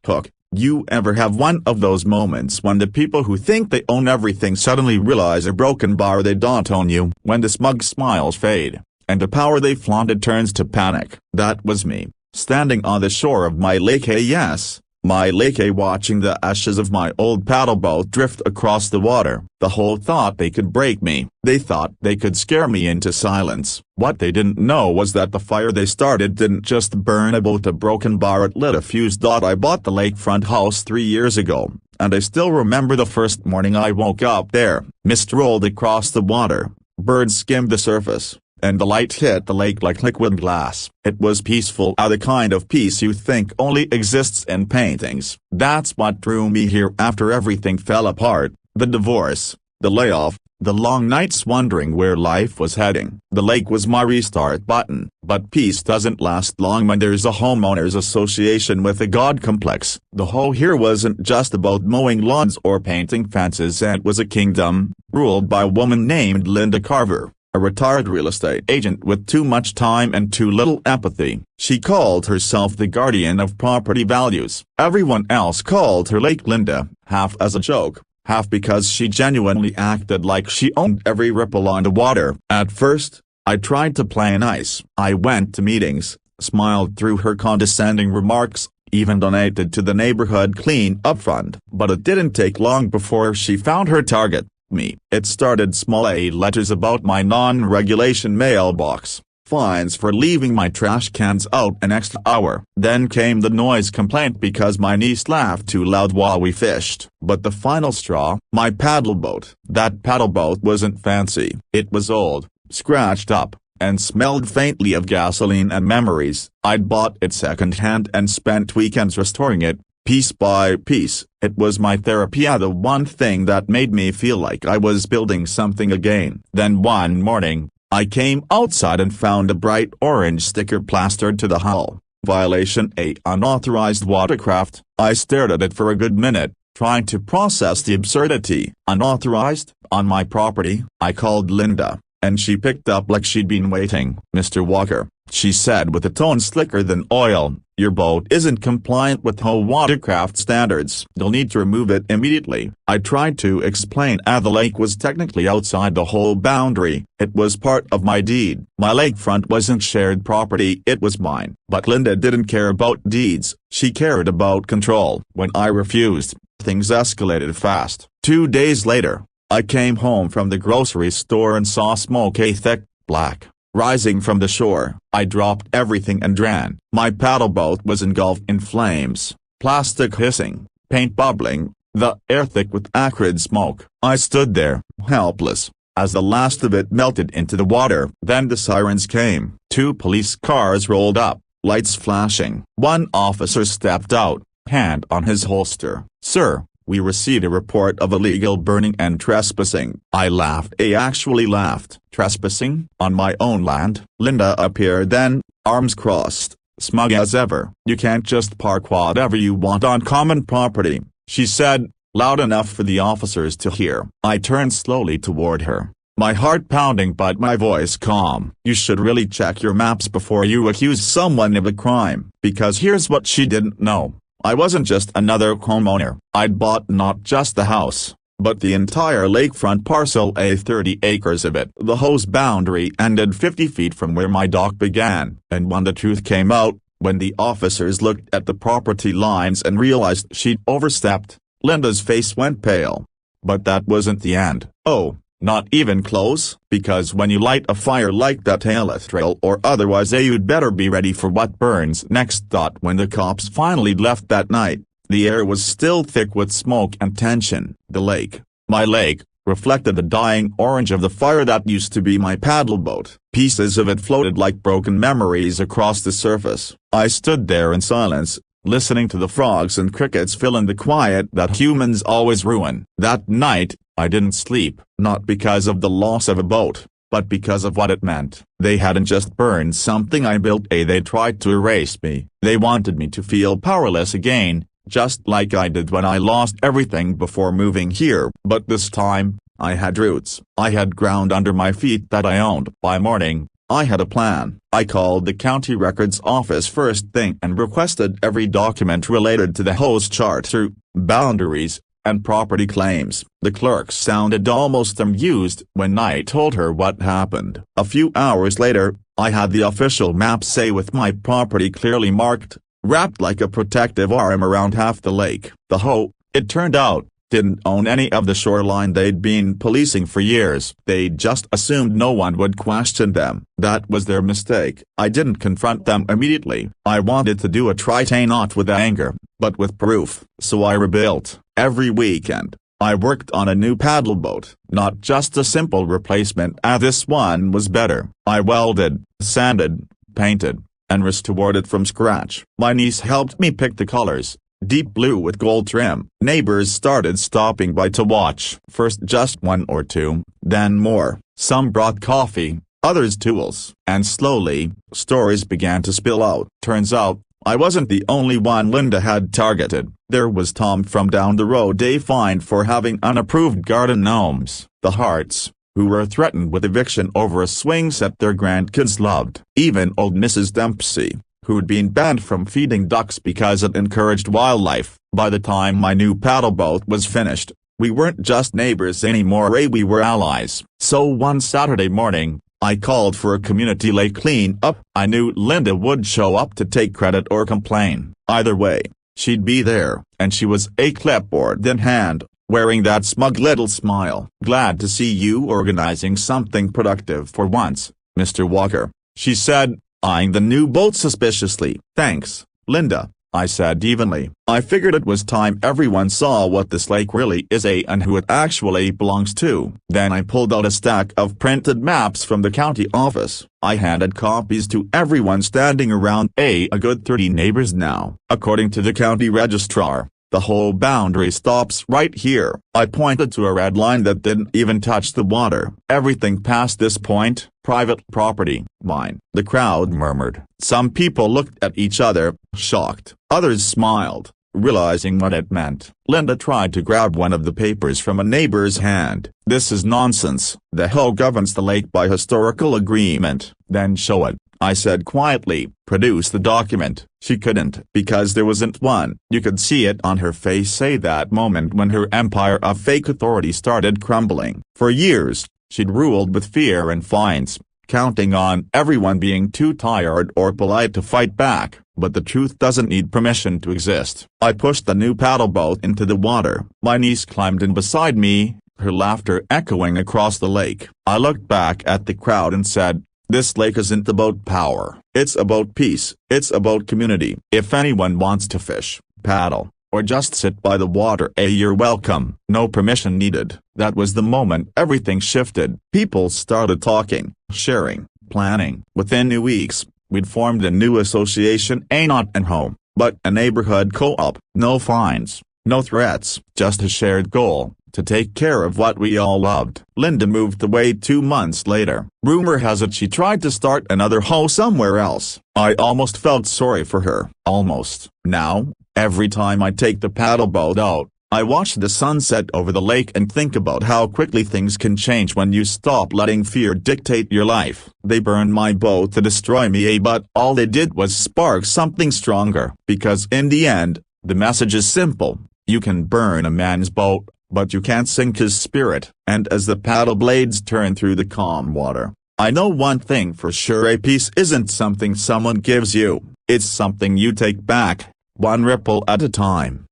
Hook, you ever have one of those moments when the people who think they own everything suddenly realize a broken bar they don't own you? When the smug smiles fade, and the power they flaunted turns to panic. That was me, standing on the shore of my lake, yes, my lake, watching the ashes of my old paddleboat drift across the water. The whole thought they could break me. They thought they could scare me into silence. What they didn't know was that the fire they started didn't just burn a boat, a broken bar, it lit a fuse. I bought the lakefront house 3 years ago, and I still remember the first morning I woke up there. Mist rolled across the water, birds skimmed the surface, and the light hit the lake like liquid glass. It was peaceful, the kind of peace you think only exists in paintings. That's what drew me here after everything fell apart, the divorce, the layoff, the long nights wondering where life was heading. The lake was my restart button. But peace doesn't last long when there's a homeowners association with a god complex. The hoe here wasn't just about mowing lawns or painting fences, it was a kingdom, ruled by a woman named Linda Carver, a retired real estate agent with too much time and too little empathy. She called herself the guardian of property values. Everyone else called her Lake Linda, half as a joke, half because she genuinely acted like she owned every ripple on the water. At first, I tried to play nice. I went to meetings, smiled through her condescending remarks, even donated to the neighborhood clean-up fund. But it didn't take long before she found her target. Me. It started small, letters about my non-regulation mailbox, fines for leaving my trash cans out an extra hour. Then came the noise complaint because my niece laughed too loud while we fished. But the final straw, my paddleboat. That paddleboat wasn't fancy. It was old, scratched up, and smelled faintly of gasoline and memories. I'd bought it second-hand and spent weekends restoring it, piece by piece. It was my therapy, the one thing that made me feel like I was building something again. Then one morning, I came outside and found a bright orange sticker plastered to the hull. Violation, a unauthorized watercraft. I stared at it for a good minute, trying to process the absurdity. Unauthorized, on my property. I called Linda, and she picked up like she'd been waiting. Mr. Walker, she said with a tone slicker than oil, your boat isn't compliant with HOA watercraft standards. You'll need to remove it immediately. I tried to explain the lake was technically outside the HOA boundary. It was part of my deed. My lakefront wasn't shared property, it was mine. But Linda didn't care about deeds, she cared about control. When I refused, things escalated fast. 2 days later, I came home from the grocery store and saw smoke, thick, black, rising from the shore. I dropped everything and ran. My paddleboat was engulfed in flames, plastic hissing, paint bubbling, the air thick with acrid smoke. I stood there, helpless, as the last of it melted into the water. Then the sirens came. 2 police cars rolled up, lights flashing. One officer stepped out, hand on his holster. Sir, we received a report of illegal burning and trespassing. I laughed. I actually laughed. Trespassing? On my own land? Linda appeared then, arms crossed, smug as ever. You can't just park whatever you want on common property, she said, loud enough for the officers to hear. I turned slowly toward her, my heart pounding but my voice calm. You should really check your maps before you accuse someone of a crime. Because here's what she didn't know. I wasn't just another homeowner. I'd bought not just the house, but the entire lakefront parcel, 30 acres of it. The HOA's boundary ended 50 feet from where my dock began. And when the truth came out, when the officers looked at the property lines and realized she'd overstepped, Linda's face went pale. But that wasn't the end. Oh, not even close. Because when you light a fire like that, trail or otherwise, you'd better be ready for what burns next. When the cops finally left that night, the air was still thick with smoke and tension. The lake, my lake, reflected the dying orange of the fire that used to be my paddleboat. Pieces of it floated like broken memories across the surface. I stood there in silence, listening to the frogs and crickets fill in the quiet that humans always ruin. That night, I didn't sleep, not because of the loss of a boat, but because of what it meant. They hadn't just burned something I built, they tried to erase me. They wanted me to feel powerless again, just like I did when I lost everything before moving here. But this time, I had roots. I had ground under my feet that I owned. By morning, I had a plan. I called the county records office first thing and requested every document related to the host charter, boundaries, and property claims. The clerk sounded almost amused when I told her what happened. A few hours later, I had the official map say with my property clearly marked, wrapped like a protective arm around half the lake. The HOA, it turned out, didn't own any of the shoreline they'd been policing for years. They just assumed no one would question them. That was their mistake. I didn't confront them immediately. I wanted to do a try not with anger, but with proof. So I rebuilt. Every weekend, I worked on a new paddleboat, not just a simple replacement. This one was better. I welded, sanded, painted, and restored it from scratch. My niece helped me pick the colors. Deep blue with gold trim. Neighbors started stopping by to watch. First just one or two, then more. Some brought coffee, others tools. And slowly, stories began to spill out. Turns out, I wasn't the only one Linda had targeted. There was Tom from down the road they fined for having unapproved garden gnomes. The Harts, who were threatened with eviction over a swing set their grandkids loved. Even old Mrs. Dempsey, who'd been banned from feeding ducks because it encouraged wildlife. By the time my new paddleboat was finished, we weren't just neighbors anymore, we were allies. So one Saturday morning, I called for a community lake clean-up. I knew Linda would show up to take credit or complain. Either way, she'd be there, and she was a clipboard in hand, wearing that smug little smile. "Glad to see you organizing something productive for once, Mr. Walker," she said, eyeing the new boat suspiciously. "Thanks, Linda," I said evenly. I figured it was time everyone saw what this lake really is and who it actually belongs to. Then I pulled out a stack of printed maps from the county office. I handed copies to everyone standing around, a good 30 neighbors now. According to the county registrar, the whole boundary stops right here. I pointed to a red line that didn't even touch the water. Everything past this point, private property, mine. The crowd murmured. Some people looked at each other, shocked. Others smiled, realizing what it meant. Linda tried to grab one of the papers from a neighbor's hand. "This is nonsense. The HOA governs the lake by historical agreement." "Then show it," I said quietly. "Produce the document." She couldn't, because there wasn't one. You could see it on her face that moment when her empire of fake authority started crumbling. For years, she'd ruled with fear and fines, counting on everyone being too tired or polite to fight back. But the truth doesn't need permission to exist. I pushed the new paddleboat into the water. My niece climbed in beside me, her laughter echoing across the lake. I looked back at the crowd and said, "This lake isn't about power. It's about peace. It's about community. If anyone wants to fish, paddle, or just sit by the water, you're welcome. No permission needed." That was the moment everything shifted. People started talking, sharing, planning. Within 2 weeks, we'd formed a new association, not a home, but a neighborhood co-op. No fines, no threats, just a shared goal, to take care of what we all loved. Linda moved away 2 months later. Rumor has it she tried to start another HOA somewhere else. I almost felt sorry for her. Almost. Now, every time I take the paddleboat out, I watch the sunset over the lake and think about how quickly things can change when you stop letting fear dictate your life. They burned my boat to destroy me, but all they did was spark something stronger. Because in the end, the message is simple. You can burn a man's boat, but you can't sink his spirit. And as the paddle blades turn through the calm water, I know one thing for sure: a peace isn't something someone gives you, it's something you take back, one ripple at a time.